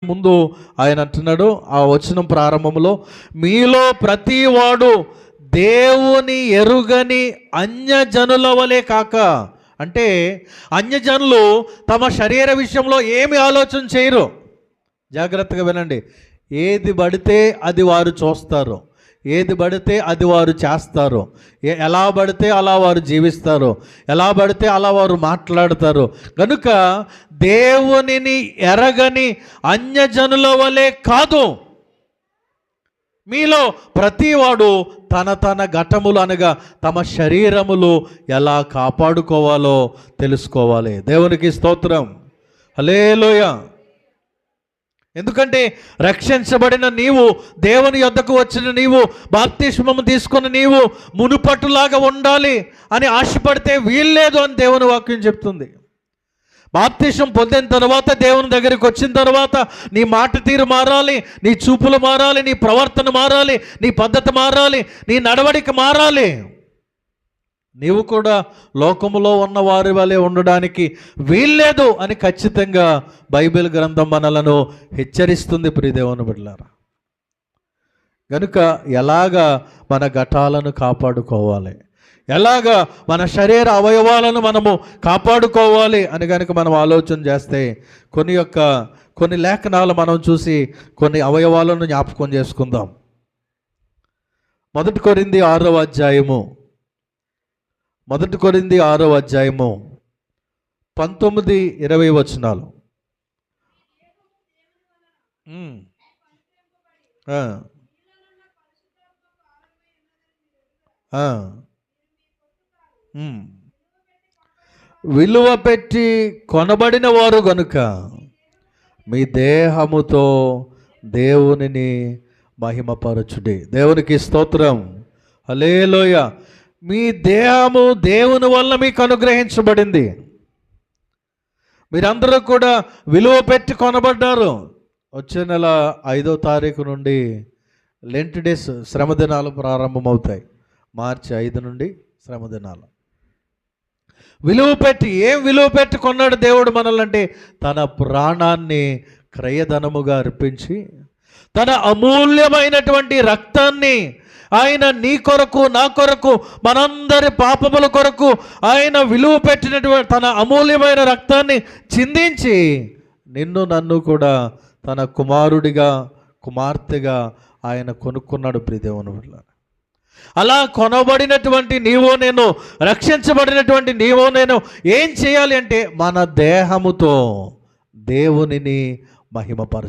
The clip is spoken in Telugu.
ముందు ఆయన అంటున్నాడు ఆ వచనం ప్రారంభంలో, మీలో ప్రతివాడు దేవుని ఎరుగని అన్యజనుల వలె కాక. అంటే అన్యజనులు తమ శరీర విషయంలో ఏమి ఆలోచన చేయరు. జాగ్రత్తగా వినండి. ఏది పడితే అది వారు చూస్తారు, ఏది పడితే అది వారు చేస్తారు, ఎలా పడితే అలా వారు జీవిస్తారు, ఎలా పడితే అలా వారు మాట్లాడతారు. కనుక దేవునిని ఎరగని అన్యజనుల వలె కాదు, మీలో ప్రతివాడు తన తన ఘటములు అనగా తమ శరీరములు ఎలా కాపాడుకోవాలో తెలుసుకోవాలి. దేవునికి స్తోత్రం, హల్లెలూయా. ఎందుకంటే రక్షించబడిన నీవు, దేవుని యొద్దకు వచ్చిన నీవు, బాప్తిస్మము తీసుకున్న నీవు మునుపట్టులాగా ఉండాలి అని ఆశపడితే వీల్లేదు అని దేవుని వాక్యం చెప్తుంది. బాప్తిస్మం పొందిన తర్వాత, దేవుని దగ్గరికి వచ్చిన తర్వాత నీ మాట తీరు మారాలి, నీ చూపులు మారాలి, నీ ప్రవర్తన మారాలి, నీ పద్ధతి మారాలి, నీ నడవడిక మారాలి. నీవు కూడా లోకములో ఉన్న వారి వలె ఉండడానికి వీల్లేదు అని ఖచ్చితంగా బైబిల్ గ్రంథం మనలను హెచ్చరిస్తుంది. ప్రియదేవుని బిడ్డలారా, కనుక ఎలాగా మన ఘటాలను కాపాడుకోవాలి, ఎలాగా మన శరీర అవయవాలను మనము కాపాడుకోవాలి అని కనుక మనం ఆలోచన చేస్తే కొన్ని లేఖనాలు మనం చూసి కొన్ని అవయవాలను జ్ఞాపకం చేసుకుందాం. 1 కొరింథీ 6వ అధ్యాయము 1 కొరింథీ 6వ అధ్యాయము 19-20 వచనాలు. విలువ పెట్టి కొనబడిన వారు గనుక మీ దేహముతో దేవునిని మహిమపరచుడి. దేవునికి స్తోత్రం, హల్లెలూయా. మీ దేహము దేవుని వల్ల మీకు అనుగ్రహించబడింది. మీరందరూ కూడా విలువ పెట్టి కొనబడ్డారు. వచ్చే నెల 5వ తారీఖు నుండి లెంట్ డేస్, శ్రమ దినాలు ప్రారంభమవుతాయి. మార్చి 5 నుండి శ్రమ దినాలు. ఏం విలువ పెట్టి కొన్నాడు దేవుడు మనల్ని అంటే, తన ప్రాణాన్ని క్రయధనముగా అర్పించి, తన అమూల్యమైనటువంటి రక్తాన్ని ఆయన నీ కొరకు, నా కొరకు, మనందరి పాపముల కొరకు ఆయన విలువ పెట్టినటువంటి తన అమూల్యమైన రక్తాన్ని చిందించి నిన్ను నన్ను కూడా తన కుమారుడిగా, కుమార్తెగా ఆయన కొనుక్కున్నాడు. ప్రియదేవుని బిడ్డలారా, అలా కొనబడినటువంటి నీవో నేను, రక్షించబడినటువంటి నీవో నేను ఏం చేయాలి అంటే, మన దేహముతో దేవునిని మహిమపరచాలి.